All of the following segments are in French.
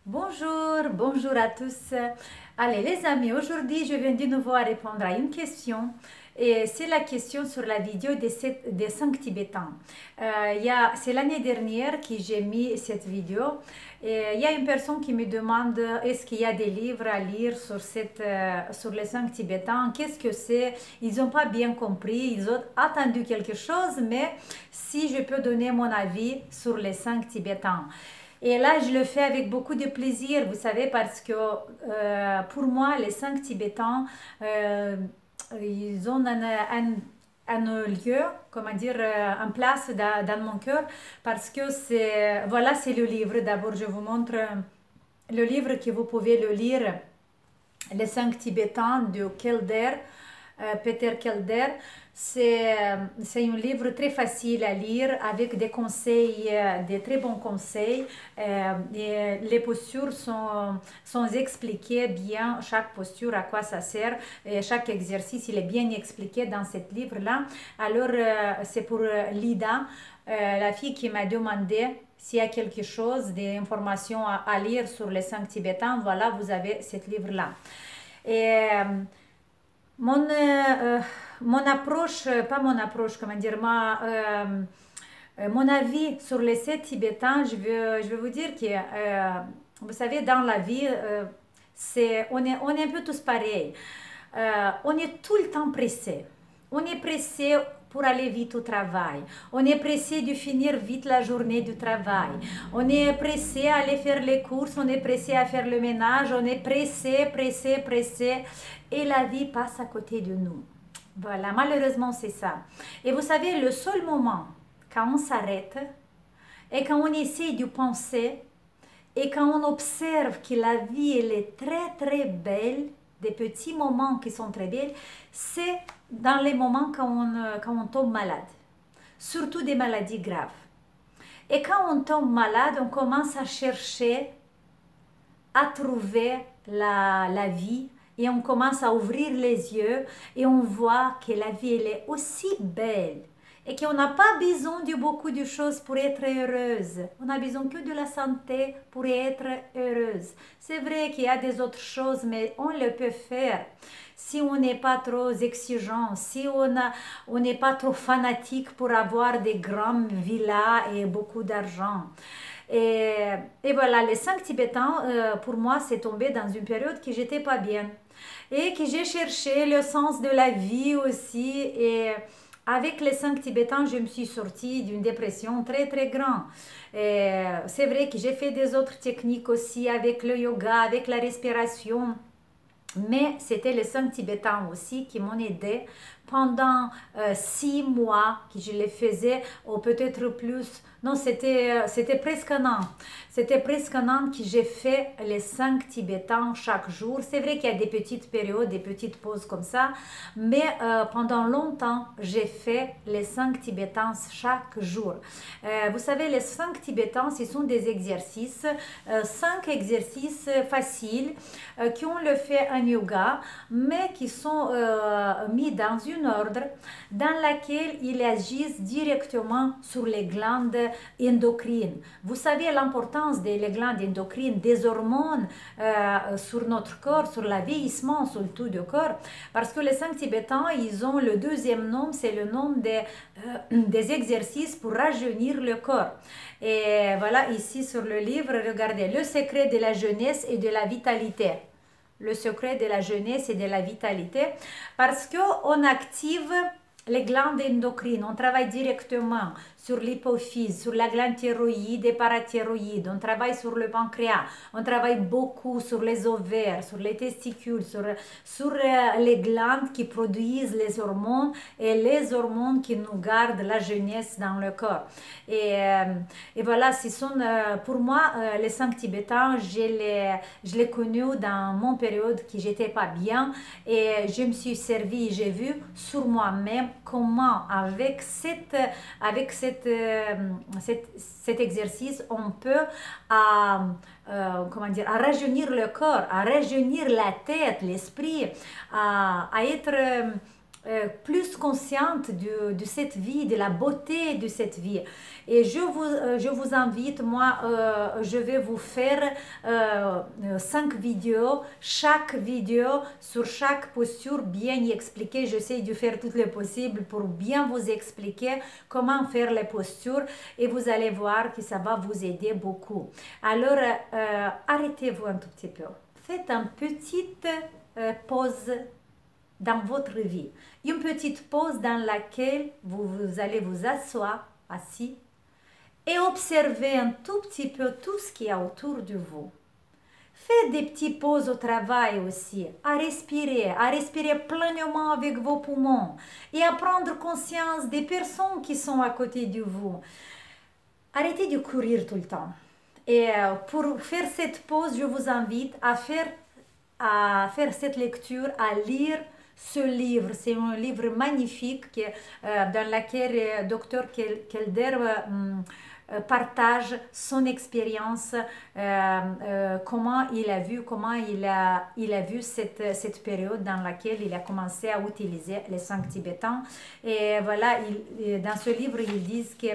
Bonjour, bonjour à tous. Allez les amis, aujourd'hui je viens de nouveau à répondre à une question et c'est la question sur la vidéo des 5 Tibétains. C'est l'année dernière que j'ai mis cette vidéo et il y a une personne qui me demande est-ce qu'il y a des livres à lire sur les 5 Tibétains, qu'est-ce que c'est? Ils n'ont pas bien compris, ils ont attendu quelque chose, mais si je peux donner mon avis sur les 5 Tibétains. Et là, je le fais avec beaucoup de plaisir, vous savez, parce que pour moi, les 5 Tibétains, ils ont un lieu, comment dire, en place dans mon cœur, parce que voilà, c'est le livre. D'abord, je vous montre le livre que vous pouvez le lire, Les 5 Tibétains de Kelder, Peter Kelder. C'est un livre très facile à lire avec des conseils, des très bons conseils. Et les postures sont expliquées bien, chaque posture, à quoi ça sert. Et chaque exercice, il est bien expliqué dans ce livre-là. Alors, c'est pour Lida, la fille qui m'a demandé s'il y a quelque chose, des informations à lire sur les 5 Tibétains. Voilà, vous avez ce livre-là. Et mon, mon approche, pas mon approche, comment dire, mon avis sur les 7 Tibétains, je vais vous dire que, vous savez, dans la vie, on est un peu tous pareils. On est tout le temps pressé. On est pressé pour aller vite au travail. On est pressé de finir vite la journée du travail. On est pressé à aller faire les courses. On est pressé à faire le ménage. On est pressé, pressé, pressé. Et la vie passe à côté de nous. Voilà, malheureusement, c'est ça. Et vous savez, le seul moment quand on s'arrête et quand on essaie de penser et quand on observe que la vie, elle est très, très belle, des petits moments qui sont très belles, c'est dans les moments quand on tombe malade, surtout des maladies graves. Et quand on tombe malade, on commence à chercher, à trouver la vie et on commence à ouvrir les yeux et on voit que la vie, elle est aussi belle et qu'on n'a pas besoin de beaucoup de choses pour être heureuse. On a besoin que de la santé pour être heureuse. C'est vrai qu'il y a des autres choses, mais on le peut faire si on n'est pas trop exigeant, si on n'est pas trop fanatique pour avoir des grandes villas et beaucoup d'argent. Et, et voilà, les 5 Tibétains, pour moi, c'est tombé dans une période que j'étais pas bien et que j'ai cherché le sens de la vie aussi. Et avec les 5 Tibétains, je me suis sortie d'une dépression très très grande. C'est vrai que j'ai fait des autres techniques aussi avec le yoga, avec la respiration. Mais c'était les 5 Tibétains aussi qui m'ont aidé pendant 6 mois que je les faisais, ou peut-être plus. Non, c'était presque un an. C'était presque un an que j'ai fait les 5 Tibétains chaque jour. C'est vrai qu'il y a des petites périodes, des petites pauses comme ça, mais pendant longtemps, j'ai fait les 5 Tibétains chaque jour. Vous savez, les 5 Tibétains, ce sont des exercices, 5 exercices faciles qu'on le fait en yoga, mais qui sont mis dans un ordre dans lequel ils agissent directement sur les glandes endocrines. Vous savez l'importance des glandes endocrines, des hormones sur notre corps, sur le vieillissement, sur tout le corps, parce que les 5 Tibétains, ils ont le deuxième nom, c'est le nom des exercices pour rajeunir le corps. Et voilà, ici sur le livre, regardez, le secret de la jeunesse et de la vitalité. Le secret de la jeunesse et de la vitalité, parce qu'on active les glandes endocrines, on travaille directement sur l'hypophyse, sur la glande thyroïde et parathyroïde, on travaille sur le pancréas, on travaille beaucoup sur les ovaires, sur les testicules, sur les glandes qui produisent les hormones et les hormones qui nous gardent la jeunesse dans le corps. Et voilà, ce sont pour moi les 5 Tibétains, je les connus dans mon période que j'étais pas bien et je me suis servi, j'ai vu sur moi-même comment cet exercice on peut comment dire, à rajeunir le corps, à rajeunir la tête, l'esprit, à être plus consciente de cette vie, de la beauté de cette vie. Et je vous invite, moi, je vais vous faire 5 vidéos, chaque vidéo sur chaque posture bien y expliquer. J'essaie de faire tout le possible pour bien vous expliquer comment faire les postures et vous allez voir que ça va vous aider beaucoup. Alors, arrêtez-vous un tout petit peu. Faites une petite pause dans votre vie. Une petite pause dans laquelle vous allez vous asseoir, assis, et observer un tout petit peu tout ce qu'il y a autour de vous. Faites des petites pauses au travail aussi, à respirer pleinement avec vos poumons et à prendre conscience des personnes qui sont à côté de vous. Arrêtez de courir tout le temps. Et pour faire cette pause, je vous invite à faire cette lecture, à lire ce livre. C'est un livre magnifique dans lequel Dr. Kelder partage son expérience, comment il a vu cette période dans laquelle il a commencé à utiliser les 5 tibétains. Et voilà, dans ce livre, ils disent que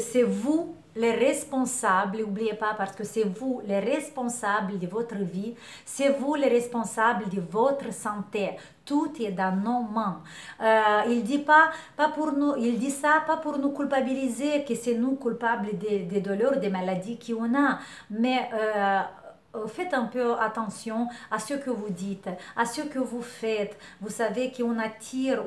c'est vous les responsables, n'oubliez pas, parce que c'est vous les responsables de votre vie, c'est vous les responsables de votre santé. Tout est dans nos mains. Il dit ça pas pour nous culpabiliser, que c'est nous coupables des douleurs, des maladies qu'on a, mais faites un peu attention à ce que vous dites, à ce que vous faites. Vous savez qu'on attire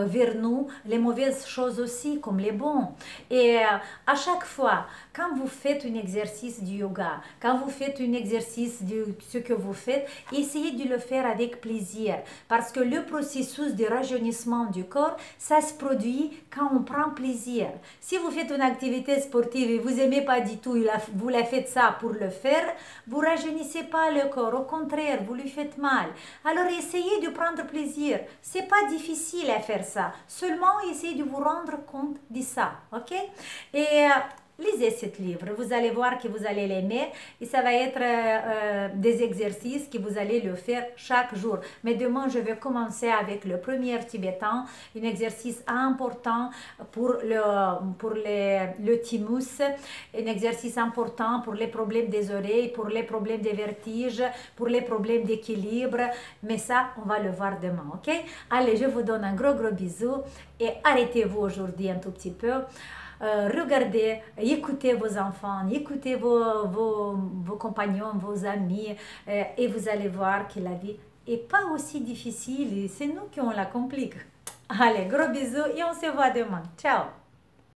vers nous les mauvaises choses aussi, comme les bons. Et à chaque fois, quand vous faites un exercice du yoga, quand vous faites un exercice de ce que vous faites, essayez de le faire avec plaisir. Parce que le processus de rajeunissement du corps, ça se produit quand on prend plaisir. Si vous faites une activité sportive et vous n'aimez pas du tout, vous la faites ça pour le faire, vous ne rajeunissez pas le corps, au contraire, vous lui faites mal. Alors essayez de prendre plaisir. C'est pas difficile à faire ça, seulement essayez de vous rendre compte de ça, ok? Et lisez ce livre, vous allez voir que vous allez l'aimer et ça va être des exercices que vous allez le faire chaque jour. Mais demain, je vais commencer avec le premier tibétain, un exercice important pour le thymus, un exercice important pour les problèmes des oreilles, pour les problèmes des vertiges, pour les problèmes d'équilibre. Mais ça, on va le voir demain, ok? Allez, je vous donne un gros bisou et arrêtez-vous aujourd'hui un tout petit peu. Regardez, écoutez vos enfants, écoutez vos compagnons, vos amis et vous allez voir que la vie n'est pas aussi difficile et c'est nous qui on la complique. Allez, gros bisous et on se voit demain. Ciao!